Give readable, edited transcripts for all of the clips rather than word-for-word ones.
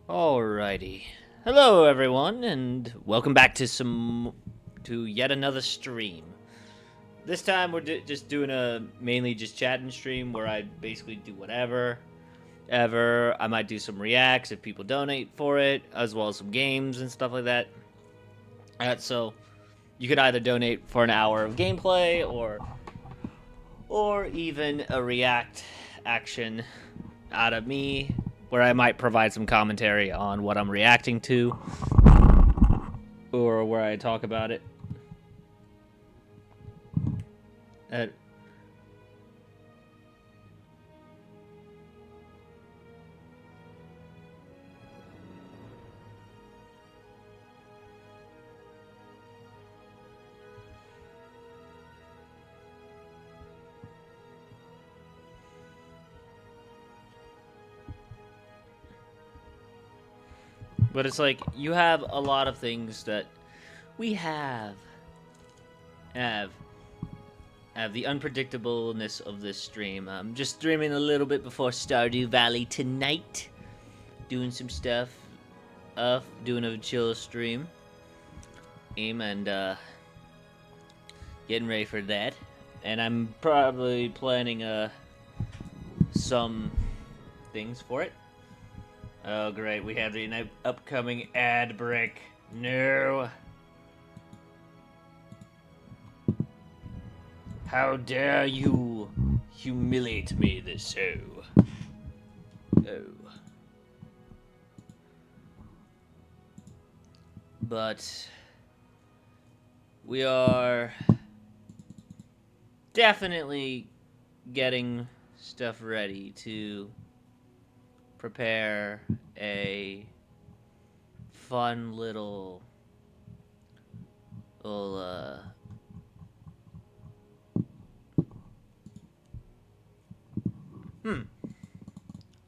Alrighty. Hello everyone and welcome back to yet another stream. This time we're just doing a mainly just chatting stream where I basically do whatever ever. I might do some reacts if people donate for it, as well as some games and stuff like that. So you could either donate for an hour of gameplay or even a react action out of me where I might provide some commentary on what I'm reacting to or where I talk about it. Uh, but it's like you have a lot of things that we have the unpredictableness of this stream. I'm just streaming a little bit before Stardew Valley tonight, doing some stuff, doing a chill stream, and getting ready for that. And I'm probably planning some things for it. Oh great, we have the upcoming ad break. No. How dare you humiliate me so? Oh. But we are definitely getting stuff ready to prepare a fun little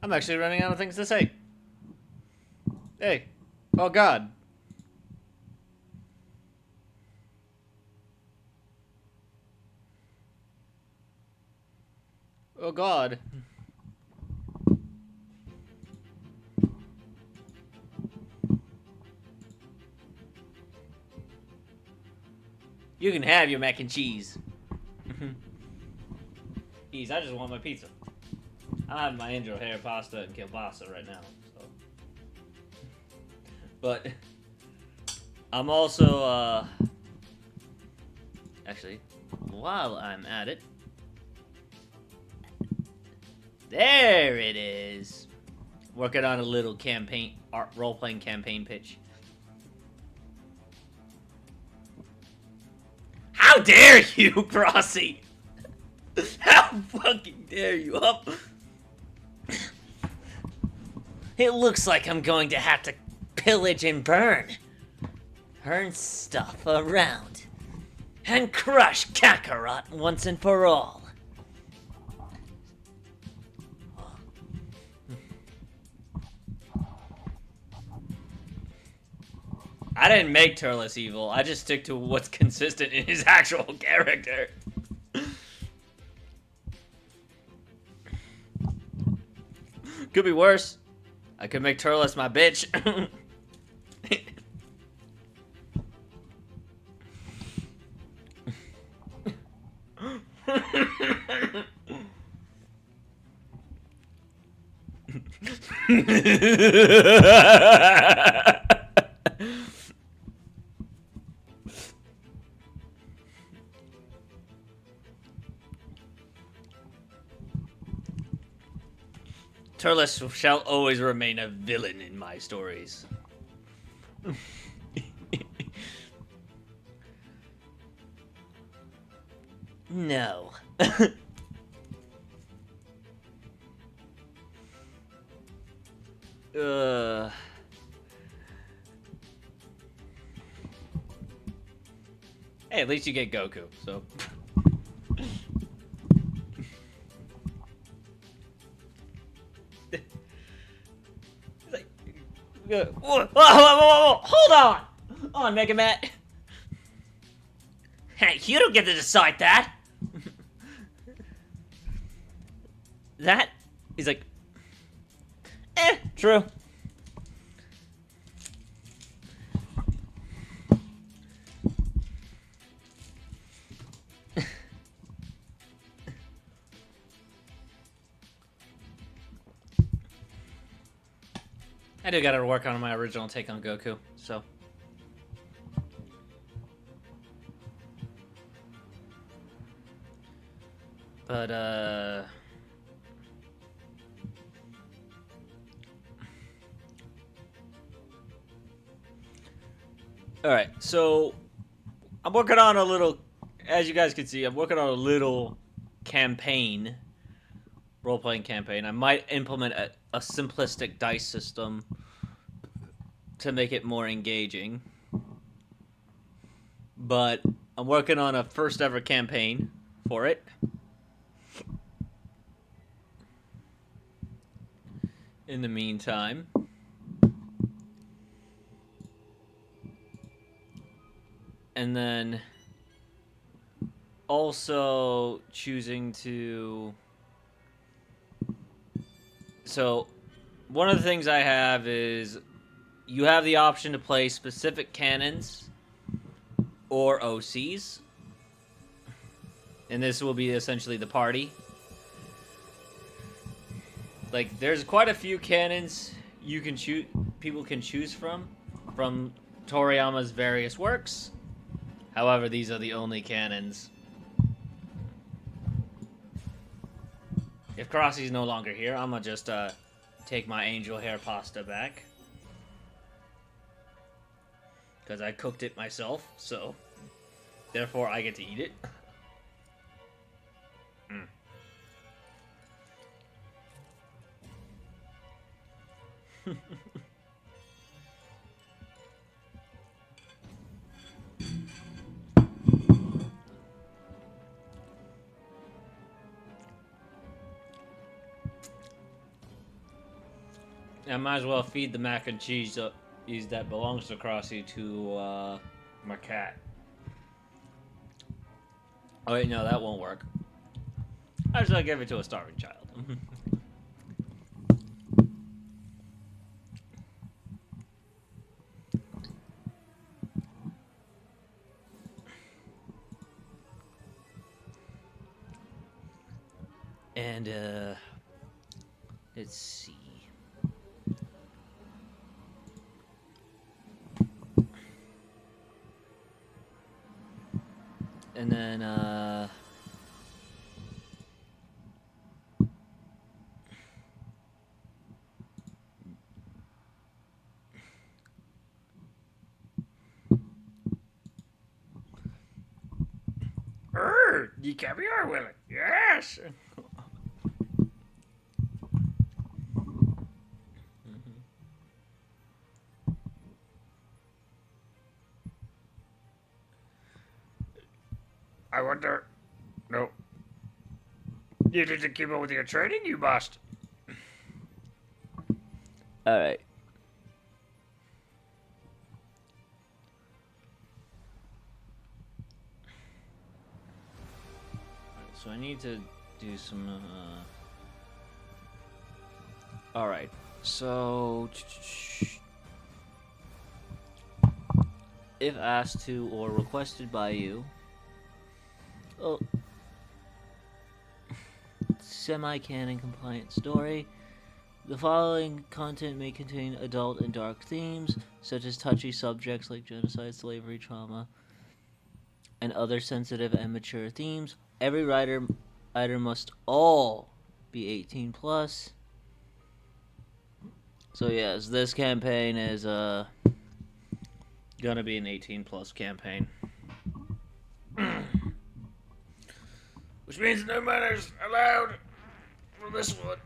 I'm actually running out of things to say. Hey. Oh god. Oh god. You can have your mac and cheese. Jeez, I just want my pizza. I have my angel hair pasta and kielbasa right now, so. But I'm also actually, while I'm at it, there it is. Working on a little role-playing campaign pitch. How dare you, Crossy? How fucking dare you? Up. It looks like I'm going to have to pillage and burn stuff around and crush Kakarot once and for all. I didn't make Turles evil. I just stick to what's consistent in his actual character. Could be worse. I could make Turles my bitch. Turles shall always remain a villain in my stories. No. Hey, at least you get Goku, so. Whoa, hold on! On, Mega Man. Hey, you don't get to decide that! That? He's like, true. I do gotta work on my original take on Goku, so. But, Alright, so I'm working on a little, as you guys can see, I'm working on a little campaign, role-playing campaign. I might implement a simplistic dice system to make it more engaging. But I'm working on a first ever campaign for it. In the meantime, and then also choosing to, so one of the things I have is you have the option to play specific cannons or OCs, and this will be essentially the party. Like, there's quite a few cannons you can choose, people can choose from Toriyama's various works. However, these are the only cannons. If Crossy's no longer here, I'm gonna just take my angel hair pasta back. Because I cooked it myself, so therefore I get to eat it. I might as well feed the mac and cheese that belongs to Crossy to my cat. Oh wait, no, that won't work. I should give it to a starving child. And let's see. And then you caviar, will it? Yes. I wonder. No. You need to keep up with your training, you must. Alright. So I need to do some. Alright. So. If asked to or requested by you. Oh. Semi-canon compliant story. The following content may contain adult and dark themes, such as touchy subjects like genocide, slavery, trauma, and other sensitive and mature themes. Every writer must all be 18 plus. So yes, this campaign is gonna be an 18 plus campaign. Which means no manners allowed for this one.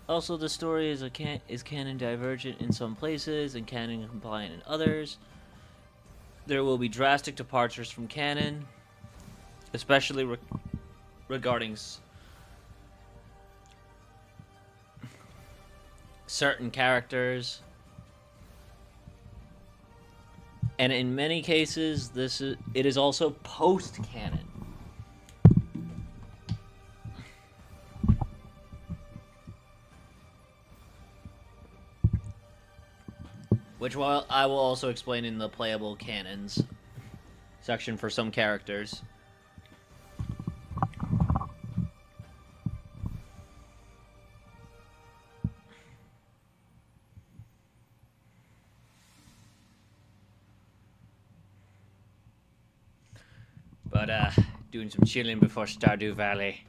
Also, the story is canon divergent in some places and canon compliant in others. There will be drastic departures from canon, especially regarding certain characters. And in many cases, it is also post-canon. which I will also explain in the playable canons section for some characters. But doing some chilling before Stardew Valley,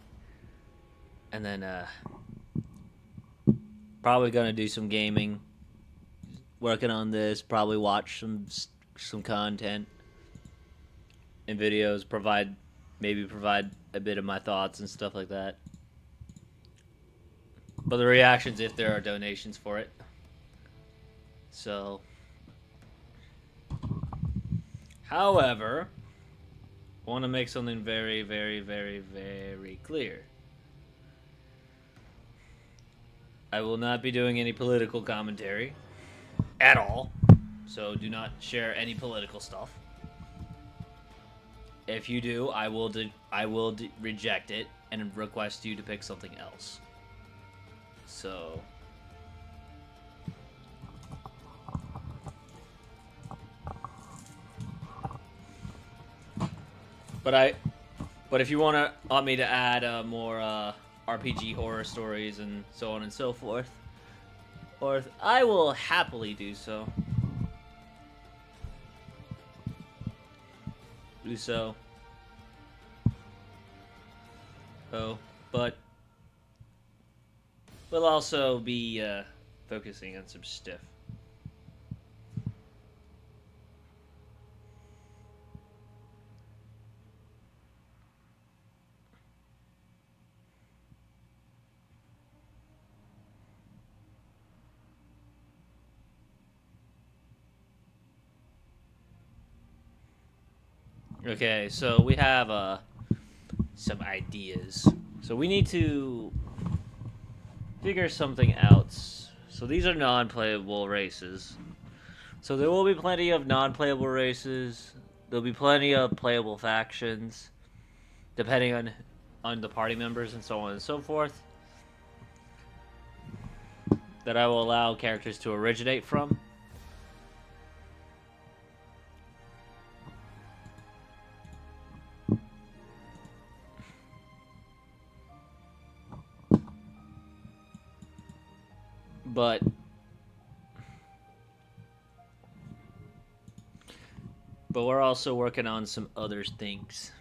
and then probably gonna do some gaming. Working on this, probably watch some content and videos. Provide a bit of my thoughts and stuff like that. But the reactions if there are donations for it. So, however, I want to make something very, very, very, very clear. I will not be doing any political commentary at all. So do not share any political stuff. If you do, I will reject it and request you to pick something else. So, but if you want me to add more RPG horror stories and so on and so forth, or I will happily do so. But we'll also be focusing on some stuff. Okay, so we have some ideas. So we need to figure something out. So these are non-playable races. So there will be plenty of non-playable races. There'll be plenty of playable factions, depending on the party members and so on and so forth, that I will allow characters to originate from. But we're also working on some other things.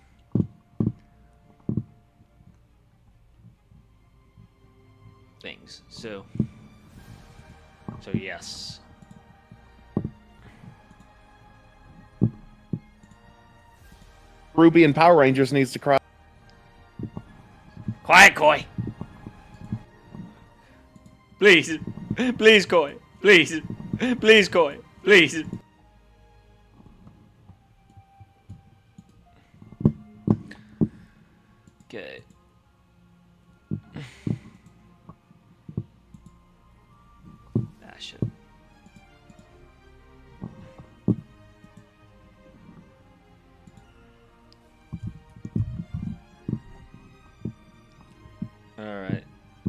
So yes. Ruby and Power Rangers needs to cry. Quiet, Koi. Please, please, Koi. Please, please, Koi. Please. Okay. Shit. All right. I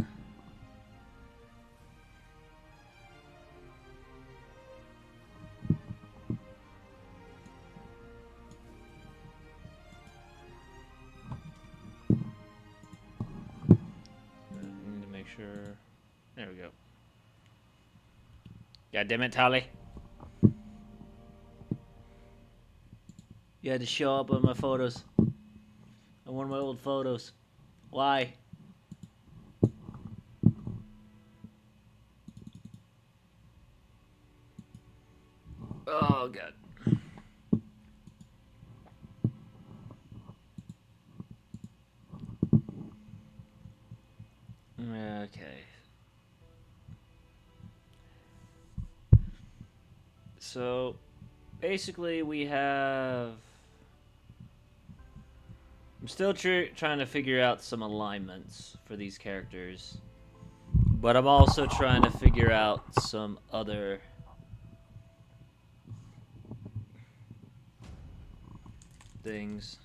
need to make sure. There we go. God damn it, Tally. You had to show up on my photos. On one of my old photos. Why? Oh, God. Okay. So, basically, we have... I'm still trying to figure out some alignments for these characters. But I'm also trying to figure out some other... things.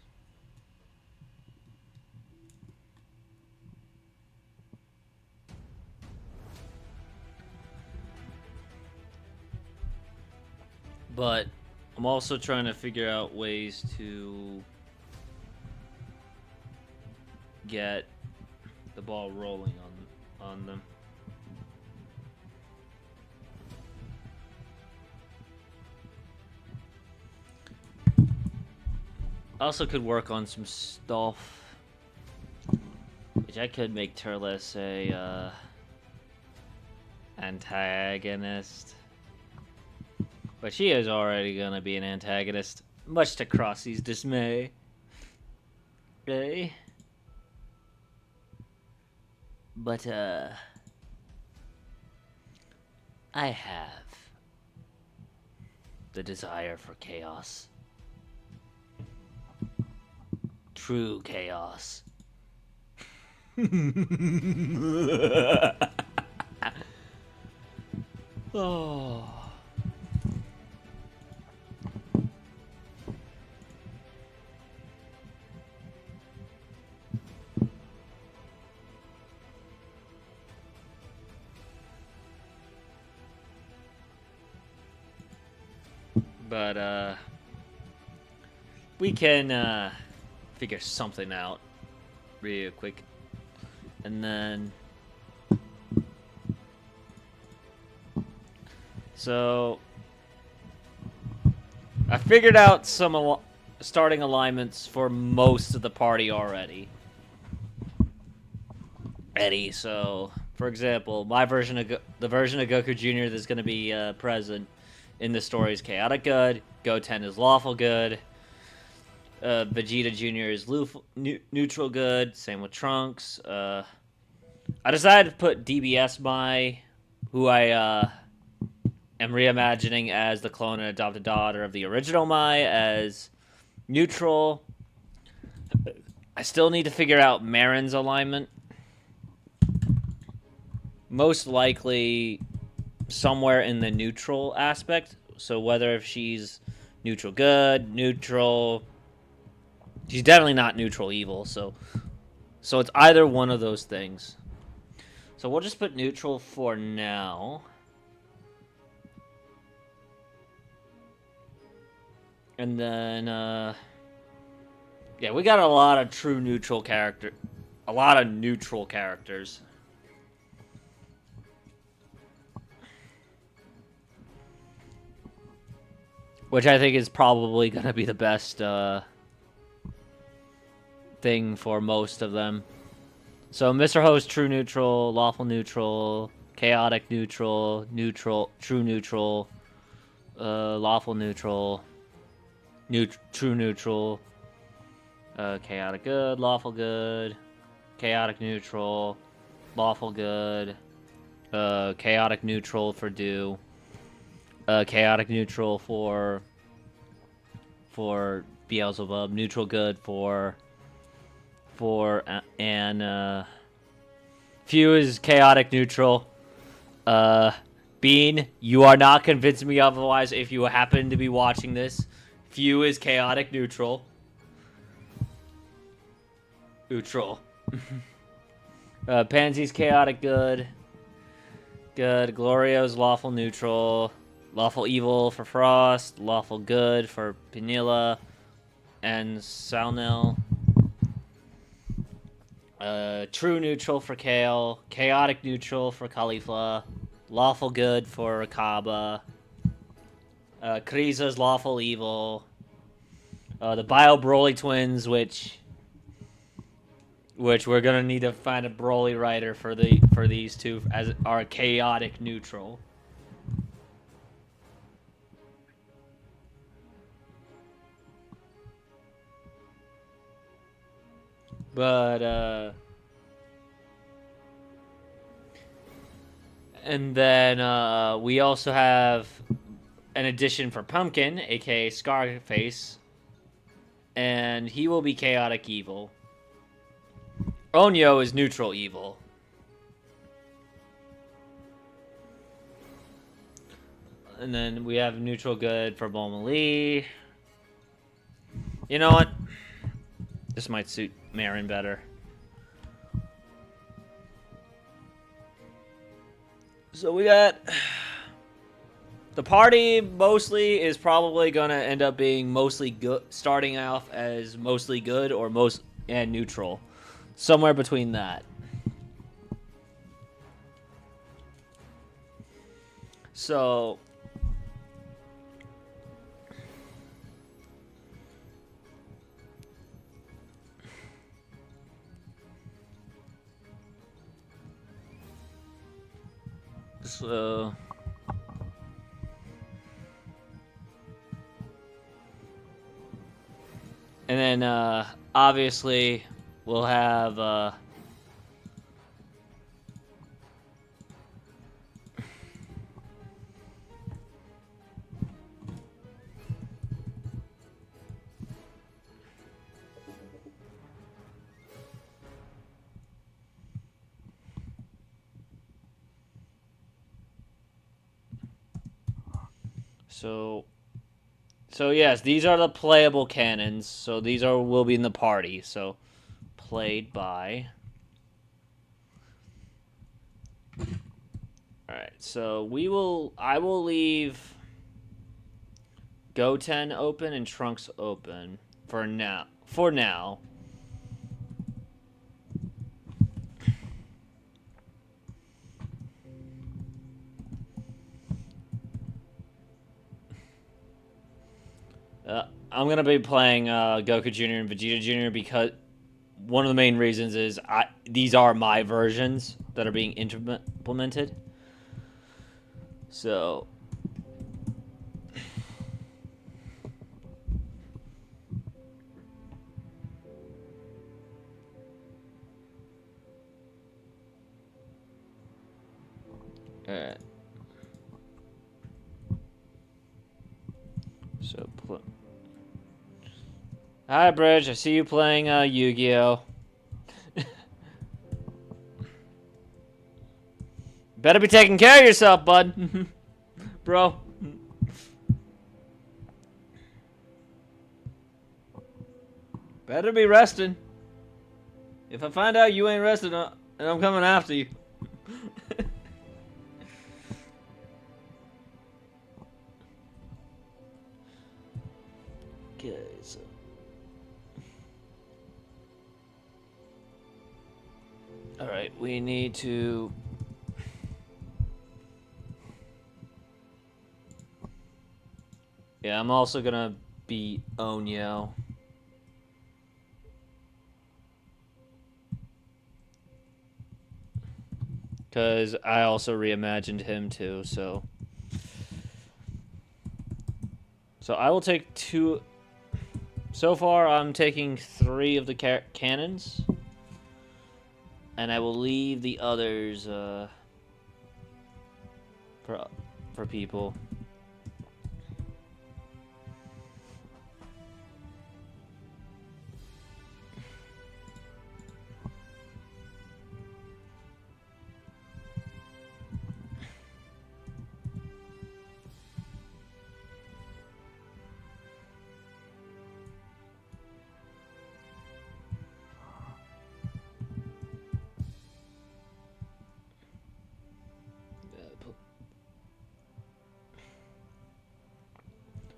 But I'm also trying to figure out ways to get the ball rolling on them. Also could work on some stuff. Which I could make Turles a antagonist. But she is already gonna be an antagonist, much to Crossy's dismay. Okay. But I have the desire for chaos. True chaos. Oh. But we can figure something out real quick. And then so I figured out some starting alignments for most of the party already. So for example, my version of the version of Goku Jr. that's going to be present in the story is chaotic good. Goten is lawful good. Vegeta Jr. is neutral good. Same with Trunks. I decided to put DBS Mai, who I am reimagining as the clone and adopted daughter of the original Mai, as neutral. I still need to figure out Marin's alignment. Most likely somewhere in the neutral aspect. So whether if she's neutral good, neutral... She's definitely not neutral evil, so it's either one of those things. So we'll just put neutral for now. And then, yeah, we got a lot of true neutral character. A lot of neutral characters. Which I think is probably going to be the best thing for most of them. So Mr. Host, true neutral, lawful neutral, chaotic neutral, true neutral, lawful neutral, true neutral, chaotic good, lawful good, chaotic neutral, lawful good, chaotic neutral for do, chaotic neutral for Beelzebub, neutral good for and Few is chaotic neutral. Bean, you are not convincing me otherwise if you happen to be watching this. Few is chaotic neutral. Neutral. Pansy's chaotic good. Good. Glorio's lawful neutral. Lawful evil for Frost. Lawful good for Penilla. And Salnel. True neutral for Kale. Chaotic neutral for Khalifa. Lawful good for Kaba. Kriza's lawful evil. The Bio Broly twins, which we're gonna need to find a Broly writer for these two as our chaotic neutral. But and then we also have an addition for Pumpkin, aka Scarface, and he will be chaotic evil. Onyo is neutral evil. And then we have neutral good for Bulma Lee. You know what? This might suit Marin better. So we got The party mostly is probably gonna end up being mostly good, starting off as mostly good or most and neutral, somewhere between that. So, so, and then obviously we'll have so yes, these are the playable cannons. So these will be in the party. So played by. All right. So I will leave Goten open and Trunks open for now. For now. I'm gonna be playing Goku Jr. and Vegeta Jr. because one of the main reasons is these are my versions that are being implemented. So, alright. So, hi, Bridge. I see you playing Yu-Gi-Oh. Better be taking care of yourself, bud. Bro. Better be resting. If I find out you ain't resting, and I'm coming after you. Okay, so. Alright, we need to. Yeah, I'm also gonna beat Onyo. Because I also reimagined him too, so. So I will take 2. So far, I'm taking 3 of the cannons. And I will leave the others for people.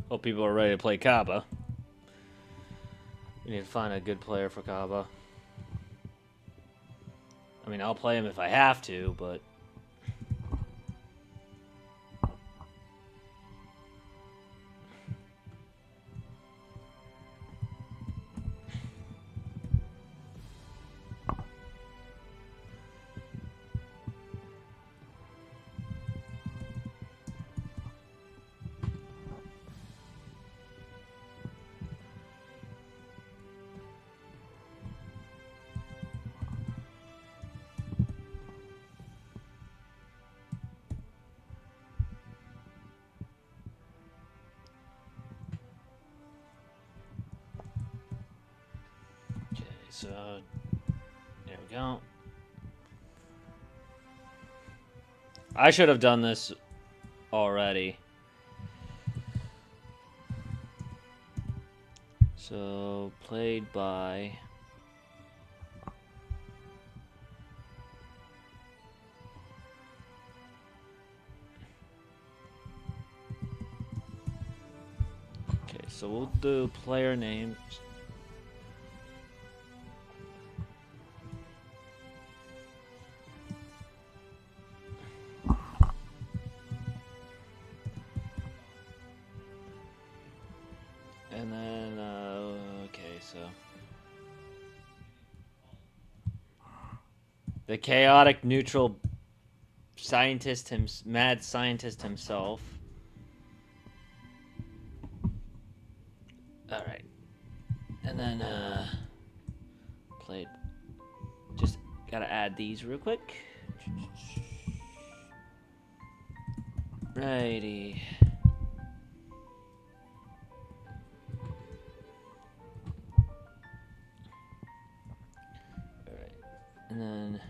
Hope people are ready to play Kaba. We need to find a good player for Kaba. I mean, I'll play him if I have to, but... Okay, so... There we go. I should have done this already. So, played by... So we'll do player names. And then, okay, so the chaotic neutral scientist, mad scientist himself. All right, and then played. Just gotta add these real quick. Righty. All right, and then.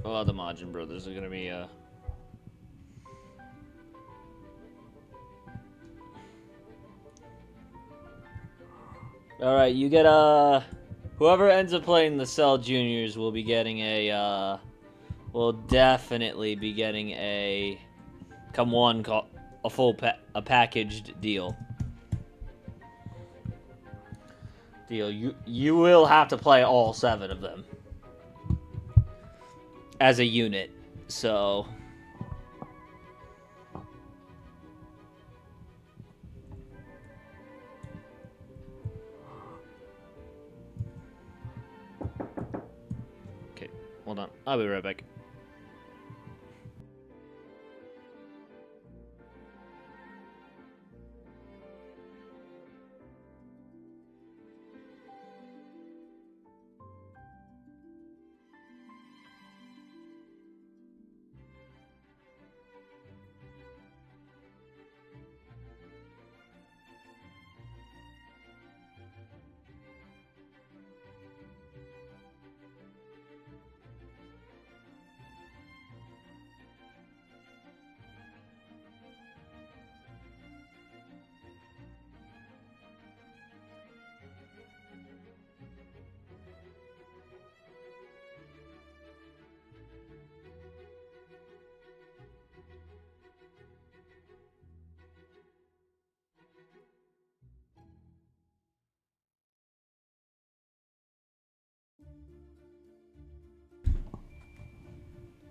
Well, the Majin brothers are gonna be All right, you get whoever ends up playing the Cell Juniors will be getting a will definitely be getting a a full packaged deal. You will have to play all 7 of them as a unit. So okay, hold on. I'll be right back.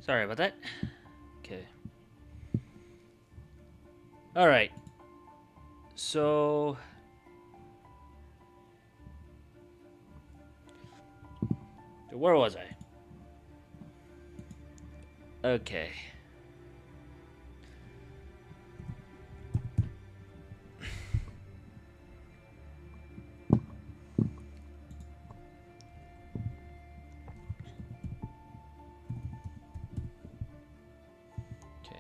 Sorry about that. Okay. All right. So where was I? Okay. Okay.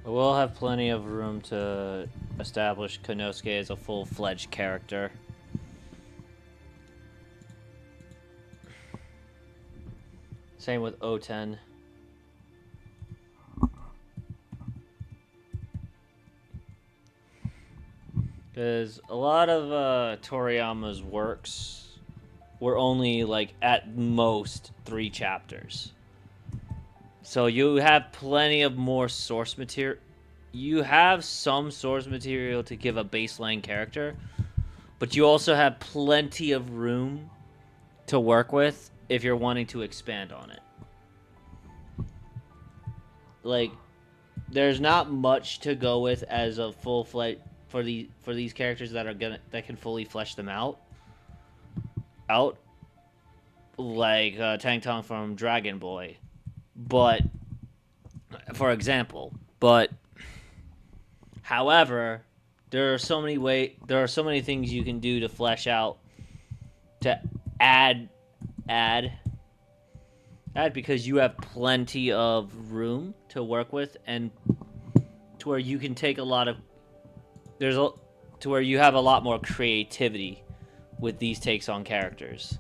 We'll have plenty of room to establish Konosuke as a full-fledged character. Same with O10. Because a lot of Toriyama's works were only, like, at most 3 chapters. So you have plenty of more source material. You have some source material to give a baseline character, but you also have plenty of room to work with if you're wanting to expand on it. Like, there's not much to go with as a full-fledged for these characters that can fully flesh them out. Like Tang Tong from Dragon Boy, but for example, however, there are so many things you can do to flesh out, to add because you have plenty of room to work with, and to where you can take a lot of to where you have a lot more creativity with these takes on characters,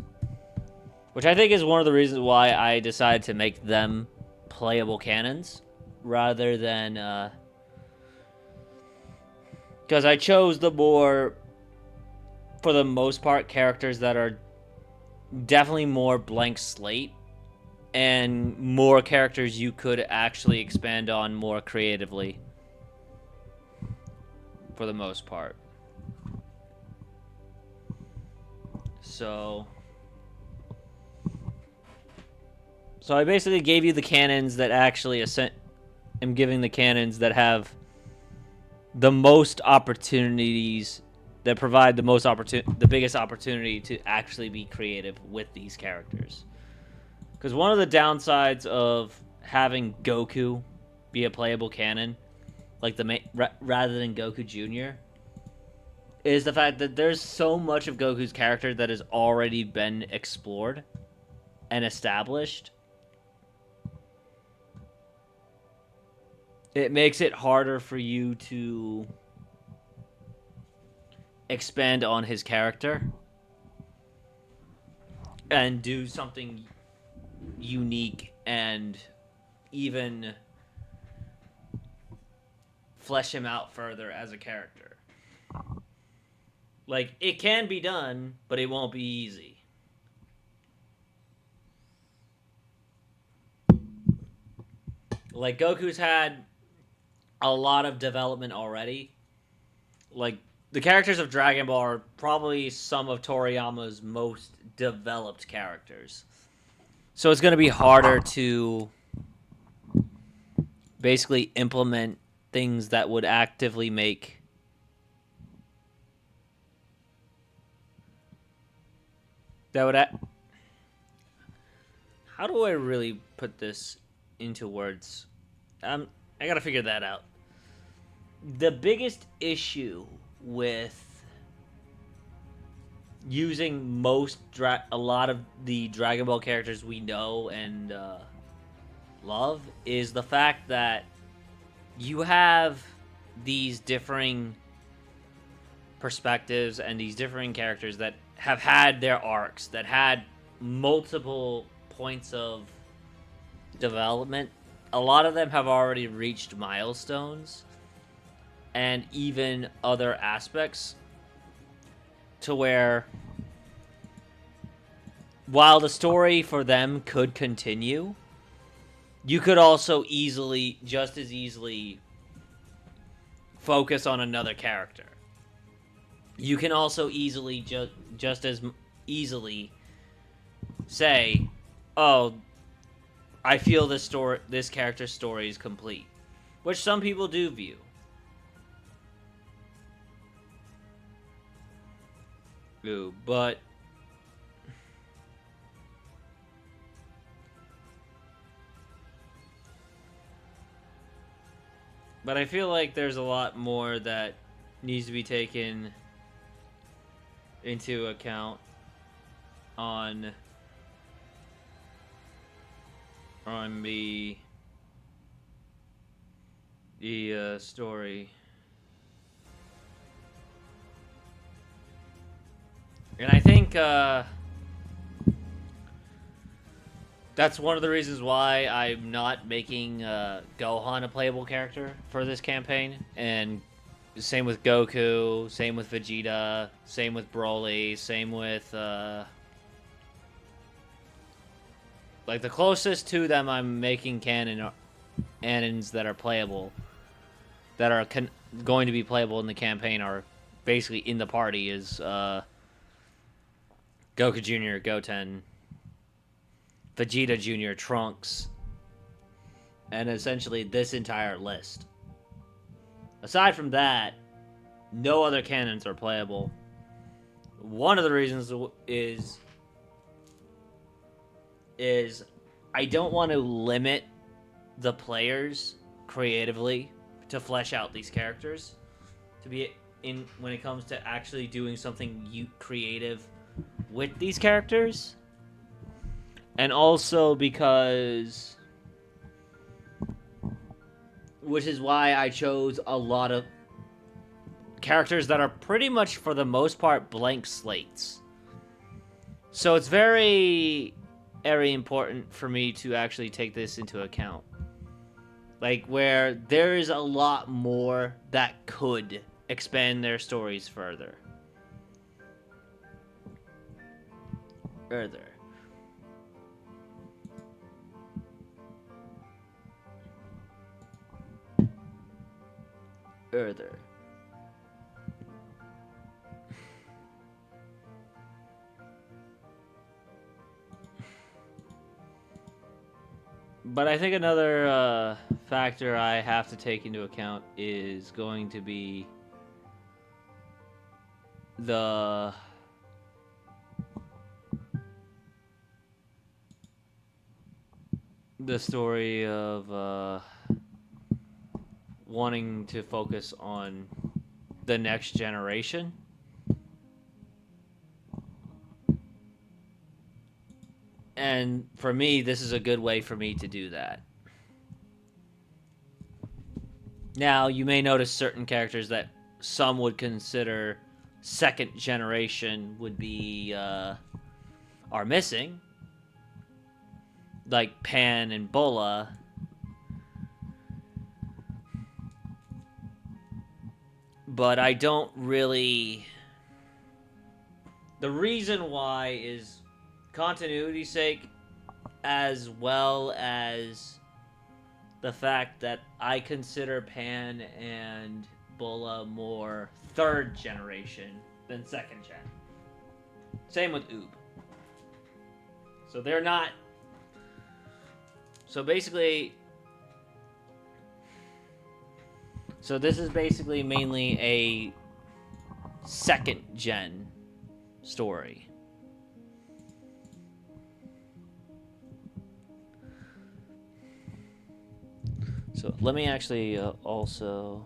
which I think is one of the reasons why I decided to make them playable canons rather than Because I chose the more, for the most part, characters that are definitely more blank slate and more characters you could actually expand on more creatively for the most part. So I basically gave you the canons that actually am giving the canons that have the most opportunities, that provide the biggest opportunity to actually be creative with these characters. Because one of the downsides of having Goku be a playable canon, like rather than Goku Jr., is the fact that there's so much of Goku's character that has already been explored and established. It makes it harder for you to expand on his character and do something unique and even flesh him out further as a character. Like, it can be done, but it won't be easy. Like, Goku's had a lot of development already. Like, the characters of Dragon Ball are probably some of Toriyama's most developed characters. So it's going to be harder to basically implement things that would actively make how do I really put this into words? I gotta figure that out. The biggest issue with using a lot of the Dragon Ball characters we know and love is the fact that you have these differing perspectives and these differing characters that have had their arcs, that had multiple points of development. A lot of them have already reached milestones and even other aspects to where, while the story for them could continue, you could also just as easily focus on another character. You can also just as easily say, oh, I feel this character's story is complete, which some people do view. Ooh, but I feel like there's a lot more that needs to be taken into account on the story. And I think that's one of the reasons why I'm not making Gohan a playable character for this campaign. And same with Goku, same with Vegeta, same with Broly, same with... like, the closest to them I'm making canons that are playable, that are going to be playable in the campaign, are basically in the party, is Goku Jr., Goten, Vegeta Jr., Trunks, and essentially this entire list. Aside from that, no other canons are playable. One of the reasons is I don't want to limit the players creatively to flesh out these characters, to be in when it comes to actually doing something creative with these characters. And also because, which is why I chose a lot of characters that are pretty much, for the most part, blank slates. So it's very, very important for me to actually take this into account. Like, where there is a lot more that could expand their stories further. Further. Further. But I think another factor I have to take into account is going to be the story of wanting to focus on the next generation. And for me, this is a good way for me to do that. Now, you may notice certain characters that some would consider second generation would be are missing, like Pan and Bola. But I don't really. The reason why is continuity's sake, as well as the fact that I consider Pan and Bola more third generation than second gen. Same with Oob. So they're not. So basically. So this is basically mainly a second gen story. So let me actually also.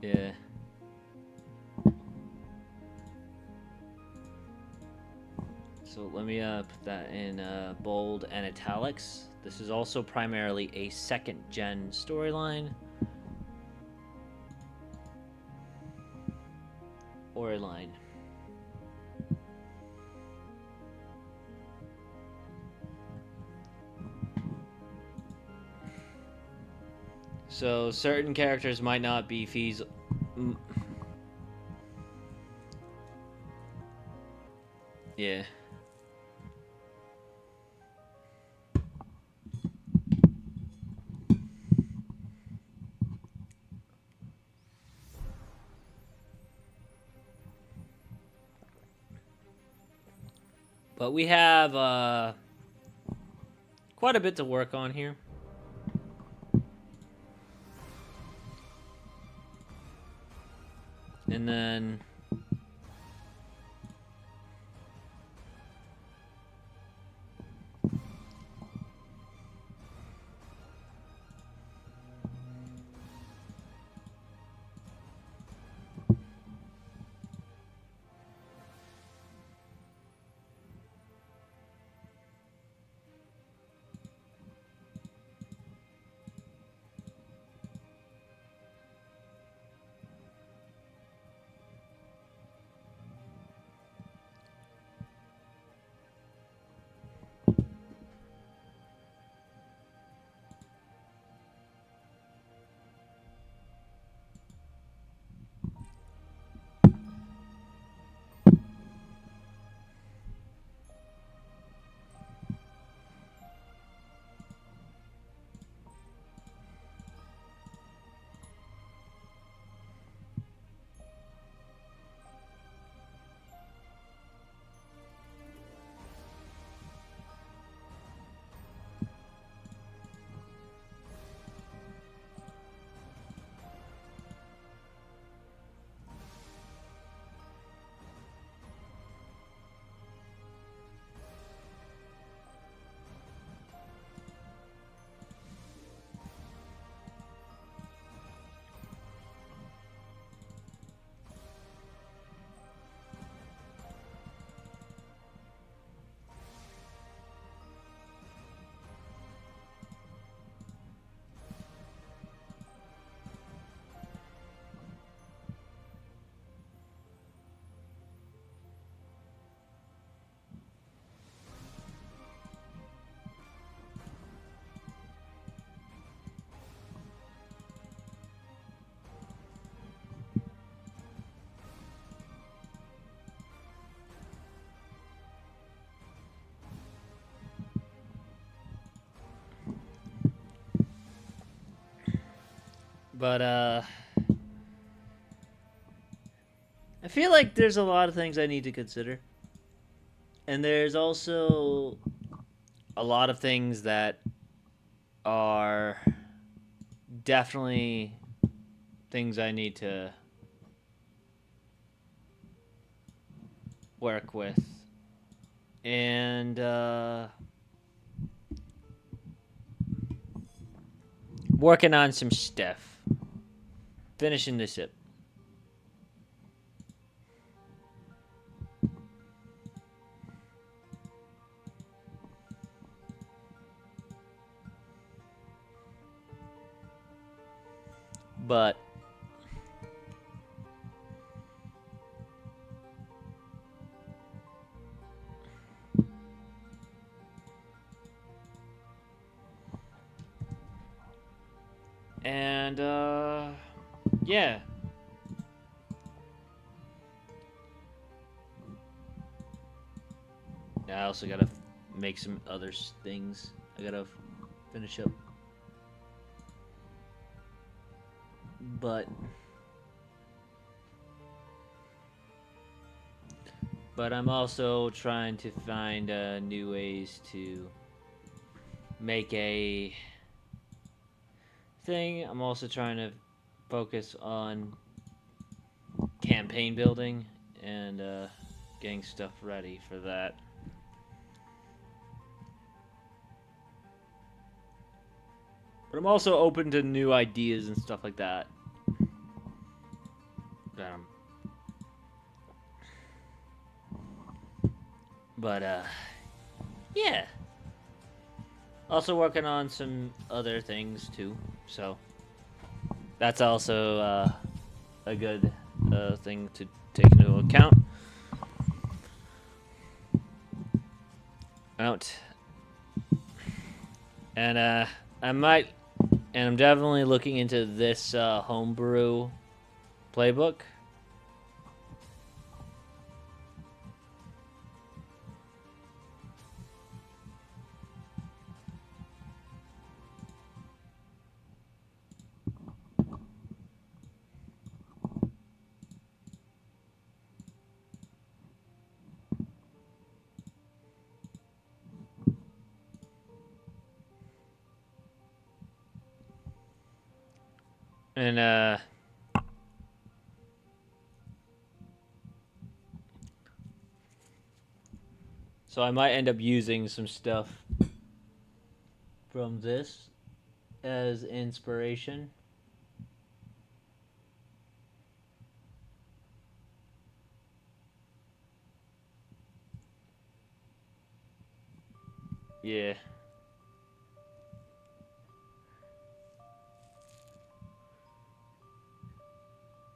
Yeah. So let me put that in bold and italics. This is also primarily a second gen storyline. Or a line. So certain characters might not be feasible. Yeah. But we have quite a bit to work on here. And then But I feel like there's a lot of things I need to consider. And there's also a lot of things that are definitely things I need to work with. And working on some stuff. Finishing this up. But and yeah. I also gotta make some other things. I gotta finish up. But I'm also trying to find new ways to make a thing. I'm also trying to focus on campaign building and getting stuff ready for that. But I'm also open to new ideas and stuff like that. But yeah. Also working on some other things too. So that's also a good thing to take into account. And I'm definitely looking into this homebrew playbook. And so I might end up using some stuff from this as inspiration. Yeah.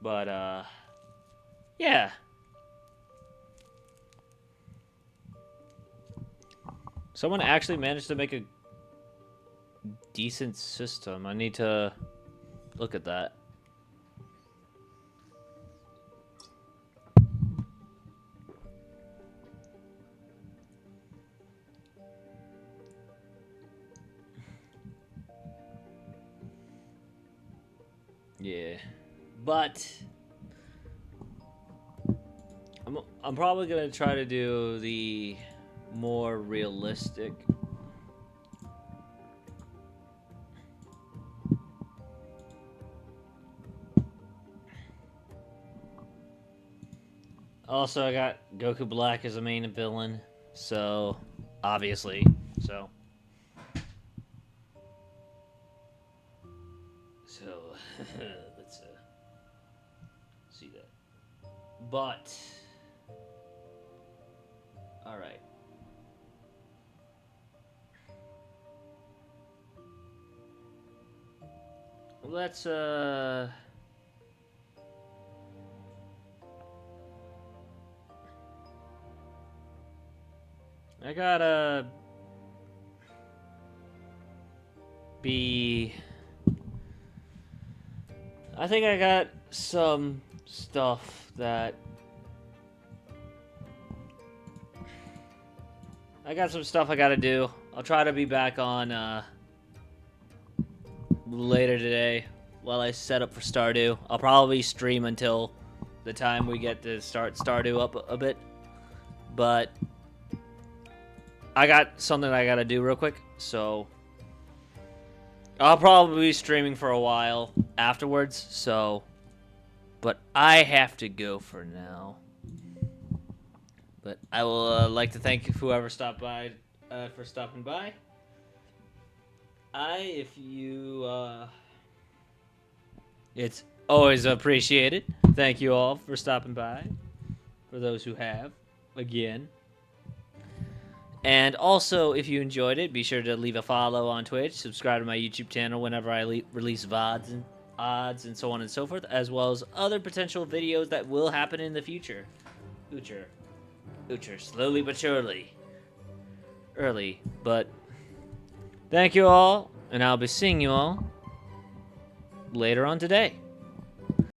But yeah. Someone actually managed to make a decent system. I need to look at that. Yeah. But I'm probably going to try to do the more realistic Also, I got Goku Black as a main villain, so obviously, so let's see that. But all right, let's I gotta be. I think I got some stuff that. I got some stuff I gotta do. I'll try to be back on later today while I set up for Stardew. I'll probably stream until the time we get to start Stardew up a bit. But I got something I gotta do real quick, so I'll probably be streaming for a while afterwards, so... But I have to go for now. But I will like to thank whoever stopped by for stopping by. It's always appreciated. Thank you all for stopping by. For those who have, again. And also, if you enjoyed it, be sure to leave a follow on Twitch, subscribe to my YouTube channel whenever I release VODs and odds and so on and so forth, as well as other potential videos that will happen in the future. Future, slowly but surely. Early, but thank you all, and I'll be seeing you all later on today.